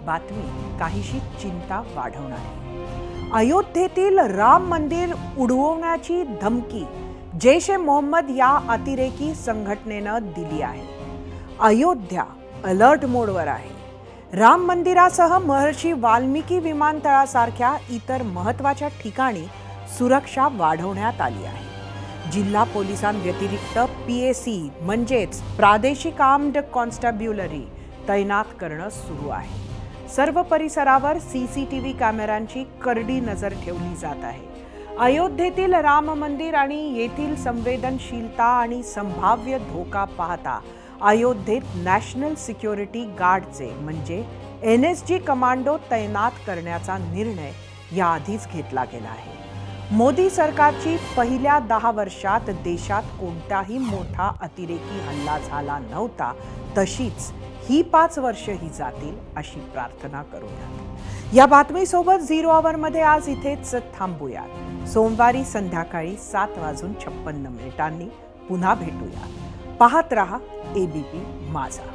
बातमी काहीशी चिंता वाढवणारी। अयोध्येतील राम मंदिर उडवण्याची धमकी जैश ए मोहम्मद या अतिरेकी संघटनेनं दिली आहे। अयोध्या अलर्ट मोडवर आहे। राम मंदिरासह महर्षी वाल्मिकी विमानतळासारख्या इतर महत्त्वाच्या ठिकाणी सुरक्षा वाढवण्यात आली आहे। जिल्हा पोलिसांव्यतिरिक्त पीएसी म्हणजेच प्रादेशिक आर्म्ड कॉन्स्टेब्युलरी तैनात करणं सुरू आहे। सर्व परिसरावर सीसीटीव्ही कॅमेऱ्यांची करडी नजर ठेवली जात आहे। अयोध्येतील राम मंदिर आणि येथील संवेदनशीलता आणि संभाव्य धोका पाहता अयोध्येत नॅशनल सिक्युरिटी गार्डचे म्हणजे NSG कमांडो तैनात करण्याचा निर्णय याआधीच घेतला गेला आहे। मोदी सरकारची पहिल्या 10 वर्षात देशात कोणताही मोठा अतिरेकी हल्ला झाला नव्हता, तशीच ही 5 वर्षही जातील अशी प्रार्थना करूया। या बातमीसोबत 0 आवरमध्ये आज इथेच थांबूया। सोमवारी संध्याकाळी 7:56 पुन्हा भेटूया। पाहत रहा ABP माझा।